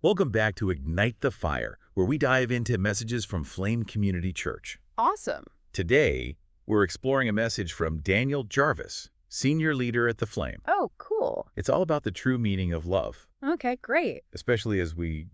Welcome back to Ignite the Fire, where we dive into messages from Flame Community Church. Awesome. Today, we're exploring a message from Daniel Jarvis, senior leader at the Flame. Oh, cool. It's all about the true meaning of love, Okay, great. especially as we,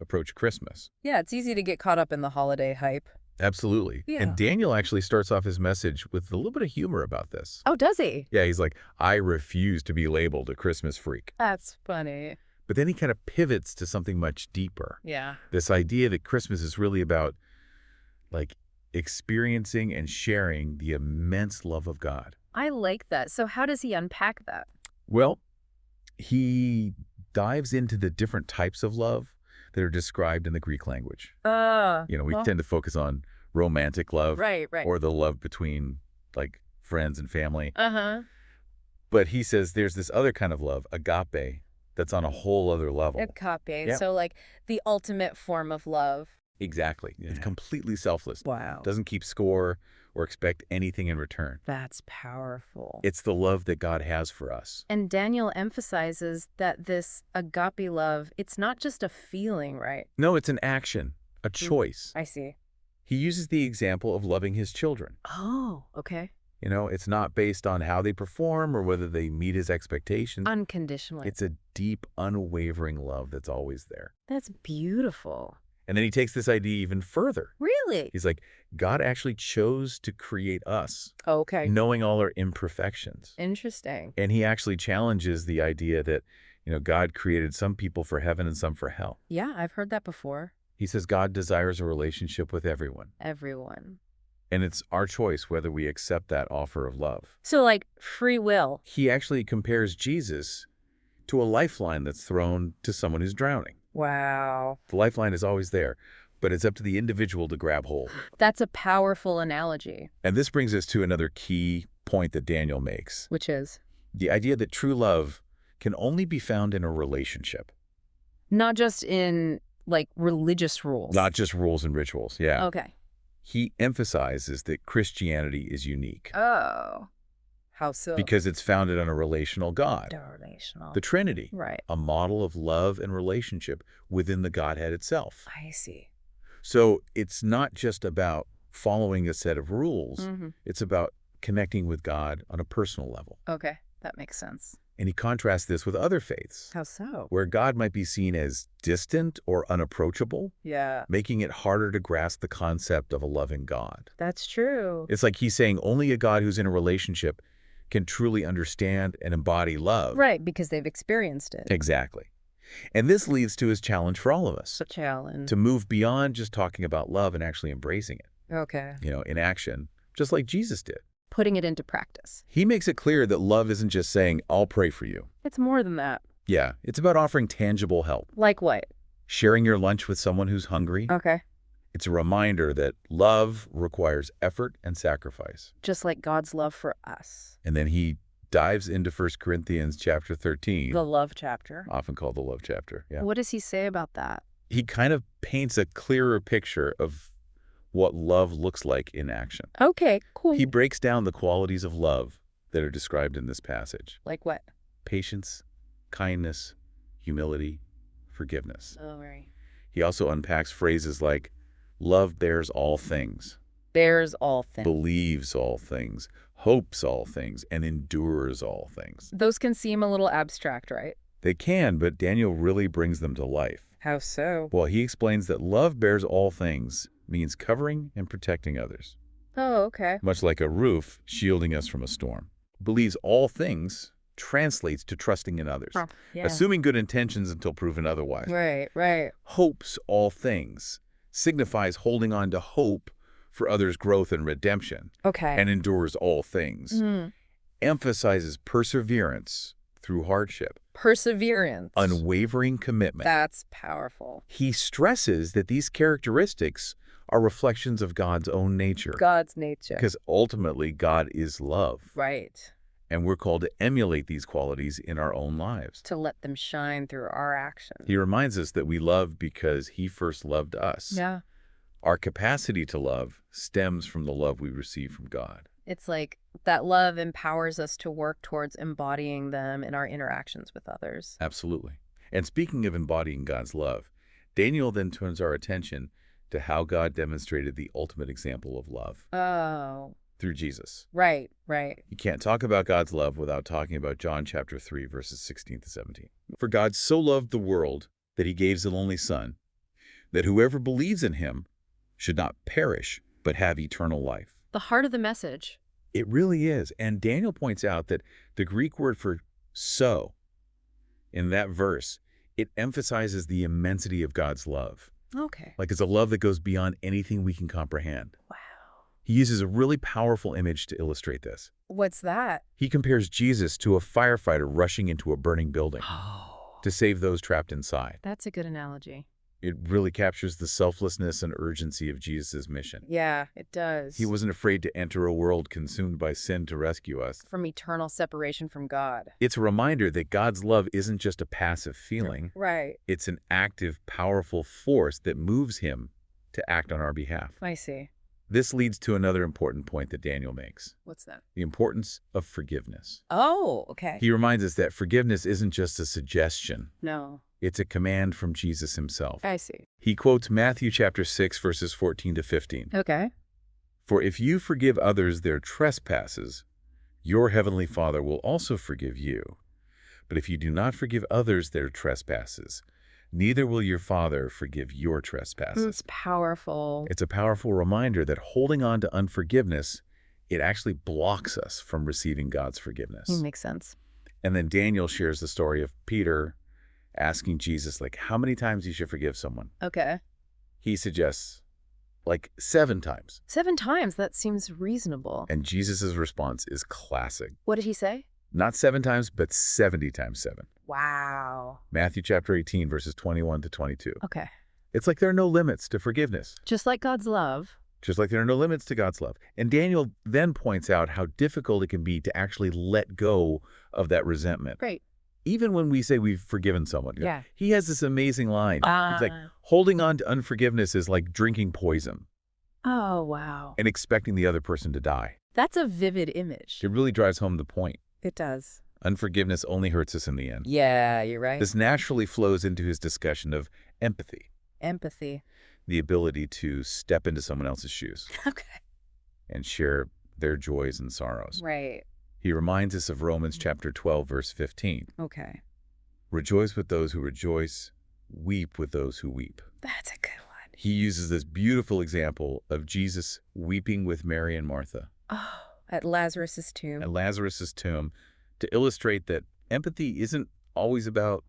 approach Christmas. Yeah, it's easy to get caught up in the holiday hype. Absolutely. Yeah. And Daniel actually starts off his message with a little bit of humor about this. Oh, does he? Yeah, he's like, I refuse to be labeled a Christmas freak. That's funny. But then he kind of pivots to something much deeper. Yeah. This idea that Christmas is really about, experiencing and sharing the immense love of God. I like that. So how does he unpack that? Well, he dives into the different types of love that are described in the Greek language. We well, tend to focus on romantic love right. or the love between, friends and family. Uh-huh. But he says there's this other kind of love, agape, that's on a whole other level. Agape. Yeah. So like the ultimate form of love. Exactly. It's completely selfless. Wow. Doesn't keep score or expect anything in return. That's powerful. It's the love that God has for us. And Daniel emphasizes that this agape love, it's not just a feeling, right? No, it's an action, a choice. I see. He uses the example of loving his children. Oh, okay. It's not based on how they perform or whether they meet his expectations. Unconditionally. It's a deep, unwavering love that's always there. That's beautiful. And then he takes this idea even further. Really? He's like, God actually chose to create us, Okay. knowing all our imperfections. Interesting. And he actually challenges the idea that, God created some people for heaven and some for hell. Yeah, I've heard that before. He says God desires a relationship with everyone. Everyone. And it's our choice whether we accept that offer of love. So like free will. He actually compares Jesus to a lifeline that's thrown to someone who's drowning. Wow. The lifeline is always there, but it's up to the individual to grab hold. That's a powerful analogy. And this brings us to another key point that Daniel makes. Which is? The idea that true love can only be found in a relationship. Not just in like religious rules. Not just rules and rituals, yeah. Okay. He emphasizes that Christianity is unique Oh. How so? because it's founded on a relational God, relational. the Trinity, Right. a model of love and relationship within the Godhead itself. I see. So it's not just about following a set of rules. Mm-hmm. It's about connecting with God on a personal level. Okay. That makes sense. And he contrasts this with other faiths, How so? where God might be seen as distant or unapproachable, Yeah. making it harder to grasp the concept of a loving God. That's true. It's like he's saying only a God who's in a relationship can truly understand and embody love. Right, because they've experienced it. Exactly. And this leads to his challenge for all of us, It's a challenge. to move beyond just talking about love and actually embracing it, Okay. in action, just like Jesus did. Putting it into practice. He makes it clear that love isn't just saying, I'll pray for you. It's more than that. Yeah, it's about offering tangible help, Like what? sharing your lunch with someone who's hungry. Okay. It's a reminder that love requires effort and sacrifice. Just like God's love for us. And then he dives into 1 Corinthians chapter 13, The love chapter. often called the love chapter. Yeah. What does he say about that? He kind of paints a clearer picture of what love looks like in action. Okay, cool. He breaks down the qualities of love that are described in this passage: Like what? patience, kindness, humility, forgiveness. Oh, right. He also unpacks phrases like love bears all things, Bears all things. believes all things, hopes all things, and endures all things. Those can seem a little abstract, right? They can, but Daniel really brings them to life. How so? Well, he explains that love bears all things means covering and protecting others, Oh, okay. much like a roof shielding us from a storm. Believes all things translates to trusting in others, Yeah. assuming good intentions until proven otherwise. Right. Hopes all things signifies holding on to hope for others' growth and redemption, Okay. and endures all things. Mhm. Emphasizes perseverance through hardship, Perseverance. unwavering commitment. That's powerful. He stresses that these characteristics are reflections of God's own nature, God's nature. because ultimately God is love, Right. and we're called to emulate these qualities in our own lives. To let them shine through our actions. He reminds us that we love because he first loved us. Yeah. Our capacity to love stems from the love we receive from God. It's like that love empowers us to work towards embodying them in our interactions with others. Absolutely. And speaking of embodying God's love, Daniel then turns our attention to how God demonstrated the ultimate example of love Oh, through Jesus. right, right. You can't talk about God's love without talking about John chapter 3, verses 16 to 17. For God so loved the world that he gave his only Son, that whoever believes in him should not perish, but have eternal life. The heart of the message. It really is. And Daniel points out that the Greek word for so in that verse, it emphasizes the immensity of God's love. Okay. Like it's a love that goes beyond anything we can comprehend. Wow. He uses a really powerful image to illustrate this. What's that? He compares Jesus to a firefighter rushing into a burning building Oh, to save those trapped inside. that's a good analogy. It really captures the selflessness and urgency of Jesus' mission. Yeah, it does. He wasn't afraid to enter a world consumed by sin to rescue us. From eternal separation from God. It's a reminder that God's love isn't just a passive feeling. Right. It's an active, powerful force that moves him to act on our behalf. I see. This leads to another important point that Daniel makes, What's that? the importance of forgiveness. Oh, okay. He reminds us that forgiveness isn't just a suggestion. No. It's a command from Jesus himself. I see. He quotes Matthew chapter 6, verses 14 to 15. Okay. For if you forgive others their trespasses, your heavenly Father will also forgive you. But if you do not forgive others their trespasses, neither will your Father forgive your trespasses. It's powerful. It's a powerful reminder that holding on to unforgiveness, it actually blocks us from receiving God's forgiveness. Makes sense. And then Daniel shares the story of Peter asking Jesus, like, how many times you should forgive someone. Okay. He suggests, like, 7 times. 7 times, that seems reasonable. And Jesus' response is classic. What did he say? Not 7 times, but 70 times 7. Wow. Matthew chapter 18, verses 21 to 22. Okay. It's like there are no limits to forgiveness, Just like God's love. just like there are no limits to God's love. And Daniel then points out how difficult it can be to actually let go of that resentment. Great. Even when we say we've forgiven someone. Yeah. He has this amazing line. He's like, holding on to unforgiveness is like drinking poison Oh, wow. and expecting the other person to die. That's a vivid image. It really drives home the point. It does. Unforgiveness only hurts us in the end. Yeah, you're right. This naturally flows into his discussion of empathy, Empathy. the ability to step into someone else's shoes Okay. and share their joys and sorrows. Right. He reminds us of Romans chapter 12, verse 15. Okay. Rejoice with those who rejoice, weep with those who weep. That's a good one. He uses this beautiful example of Jesus weeping with Mary and Martha Oh, at Lazarus's tomb. at Lazarus' tomb to illustrate that empathy isn't always about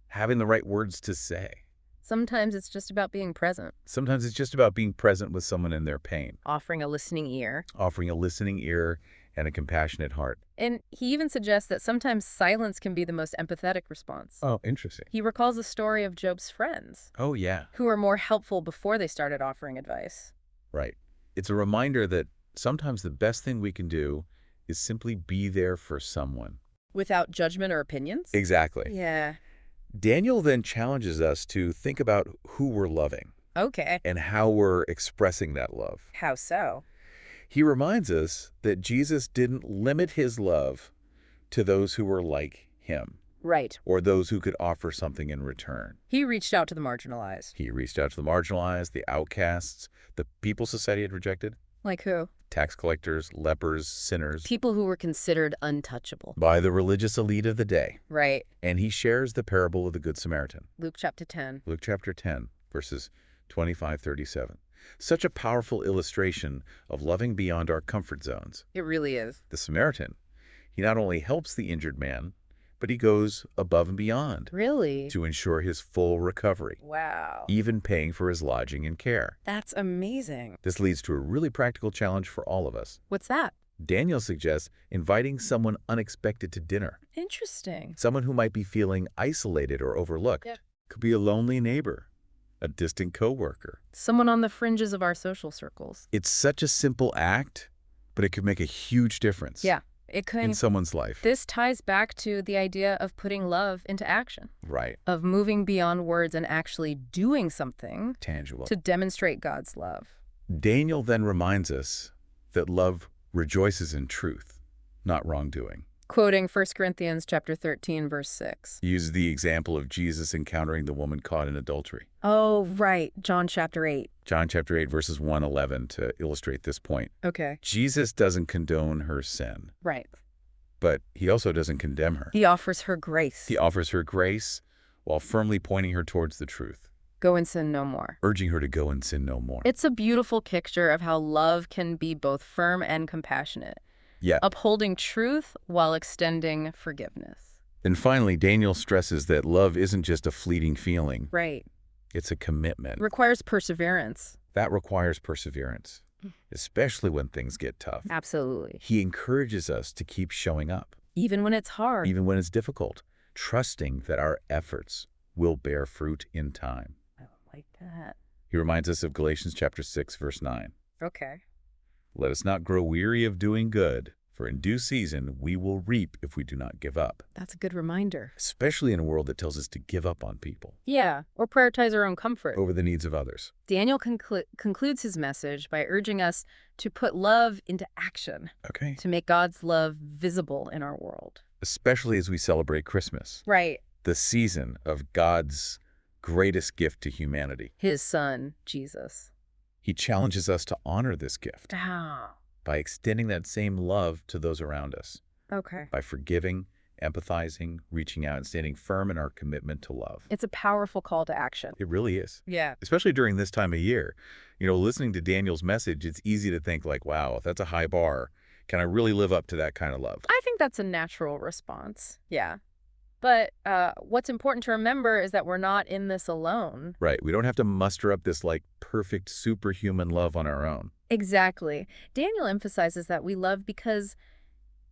having the right words to say. Sometimes it's just about being present, Sometimes it's just about being present with someone in their pain, offering a listening ear. offering a listening ear and a compassionate heart. And he even suggests that sometimes silence can be the most empathetic response. Oh, interesting. He recalls the story of Job's friends, Oh, yeah. who were more helpful before they started offering advice. Right. It's a reminder that sometimes the best thing we can do is simply be there for someone. Without judgment or opinions? Exactly. Yeah. Daniel then challenges us to think about who we're loving Okay. and how we're expressing that love. How so? He reminds us that Jesus didn't limit his love to those who were like him Right. or those who could offer something in return. He reached out to the marginalized. He reached out to the marginalized, the outcasts, the people society had rejected, Like who? tax collectors, lepers, sinners, People who were considered untouchable. by the religious elite of the day. Right. And he shares the parable of the Good Samaritan. Luke chapter 10. Luke chapter 10, verses 25-37. Such a powerful illustration of loving beyond our comfort zones. It really is. The Samaritan, he not only helps the injured man, but he goes above and beyond Really? to ensure his full recovery, Wow. even paying for his lodging and care. That's amazing. This leads to a really practical challenge for all of us. What's that? Daniel suggests inviting someone unexpected to dinner, Interesting. someone who might be feeling isolated or overlooked. Yeah. Could be a lonely neighbor, a distant coworker. Someone on the fringes of our social circles. It's such a simple act, but it could make a huge difference Yeah. It in could. someone's life. This ties back to the idea of putting love into action, Right. of moving beyond words and actually doing something Tangible. to demonstrate God's love. Daniel then reminds us that love rejoices in truth, not wrongdoing. quoting 1 Corinthians chapter 13, verse 6. He uses the example of Jesus encountering the woman caught in adultery. Oh, right. John chapter 8. John chapter 8, verses 1-11 to illustrate this point. Okay. Jesus doesn't condone her sin, Right. but he also doesn't condemn her. He offers her grace. He offers her grace while firmly pointing her towards the truth, Go and sin no more. urging her to go and sin no more. It's a beautiful picture of how love can be both firm and compassionate, Yeah. upholding truth while extending forgiveness. And finally, Daniel stresses that love isn't just a fleeting feeling. Right. It's a commitment. Requires perseverance. That requires perseverance, especially when things get tough. Absolutely. He encourages us to keep showing up, Even when it's hard. even when it's difficult, trusting that our efforts will bear fruit in time. I like that. He reminds us of Galatians chapter 6, verse 9. Okay. Let us not grow weary of doing good, for in due season we will reap if we do not give up, That's a good reminder. especially in a world that tells us to give up on people Yeah, or prioritize our own comfort. over the needs of others. Daniel concludes his message by urging us to put love into action, Okay. to make God's love visible in our world. Especially as we celebrate Christmas, Right. the season of God's greatest gift to humanity. His son, Jesus. He challenges us to honor this gift Ah. by extending that same love to those around us, Okay. by forgiving, empathizing, reaching out, and standing firm in our commitment to love. It's a powerful call to action. It really is. Yeah. Especially during this time of year. Listening to Daniel's message, it's easy to think like, wow, that's a high bar. Can I really live up to that kind of love? I think that's a natural response. Yeah. But what's important to remember is that we're not in this alone. Right. We don't have to muster up this perfect superhuman love on our own. Exactly. Daniel emphasizes that we love because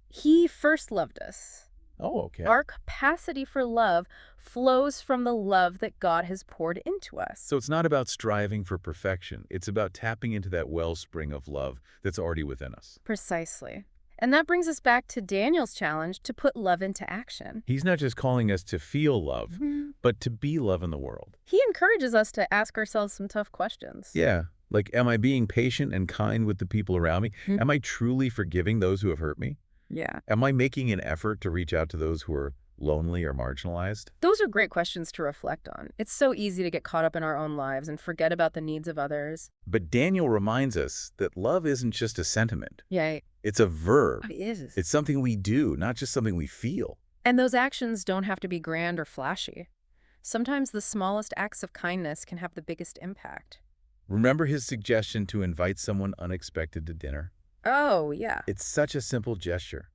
he first loved us. Oh, okay. Our capacity for love flows from the love that God has poured into us. So it's not about striving for perfection. It's about tapping into that wellspring of love that's already within us. Precisely. And that brings us back to Daniel's challenge to put love into action. He's not just calling us to feel love, but to be love in the world. He encourages us to ask ourselves some tough questions. Yeah. Like, am I being patient and kind with the people around me? Mhm. Am I truly forgiving those who have hurt me? Yeah. Am I making an effort to reach out to those who are lonely or marginalized? Those are great questions to reflect on. It's so easy to get caught up in our own lives and forget about the needs of others. But Daniel reminds us that love isn't just a sentiment. Yeah, It's a verb. it is. It's something we do, not just something we feel. And those actions don't have to be grand or flashy. Sometimes the smallest acts of kindness can have the biggest impact. Remember his suggestion to invite someone unexpected to dinner? Oh, yeah. It's such a simple gesture,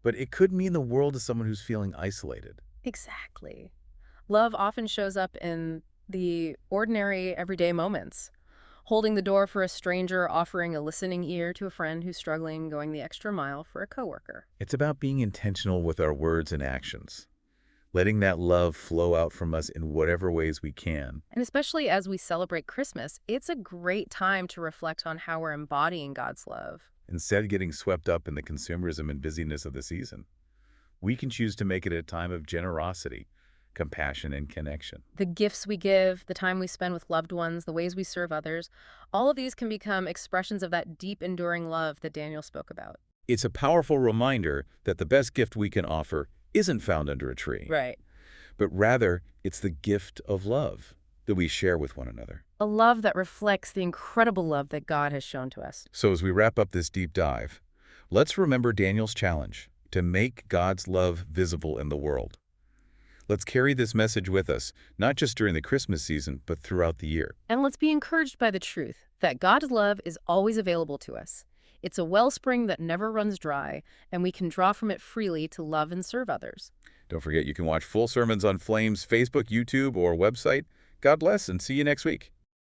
but it could mean the world to someone who's feeling isolated. Exactly. Love often shows up in the ordinary, everyday moments. Holding the door for a stranger, offering a listening ear to a friend who's struggling, going the extra mile for a coworker. It's about being intentional with our words and actions, letting that love flow out from us in whatever ways we can. And especially as we celebrate Christmas, it's a great time to reflect on how we're embodying God's love. Instead of getting swept up in the consumerism and busyness of the season, we can choose to make it a time of generosity, compassion, and connection. The gifts we give, the time we spend with loved ones, the ways we serve others, all of these can become expressions of that deep, enduring love that Daniel spoke about. It's a powerful reminder that the best gift we can offer isn't found under a tree, Right. but rather it's the gift of love that we share with one another. A love that reflects the incredible love that God has shown to us. So as we wrap up this deep dive, let's remember Daniel's challenge to make God's love visible in the world. Let's carry this message with us, not just during the Christmas season, but throughout the year. And let's be encouraged by the truth that God's love is always available to us. It's a wellspring that never runs dry, and we can draw from it freely to love and serve others. Don't forget you can watch full sermons on Flame's Facebook, YouTube, or website. God bless and see you next week.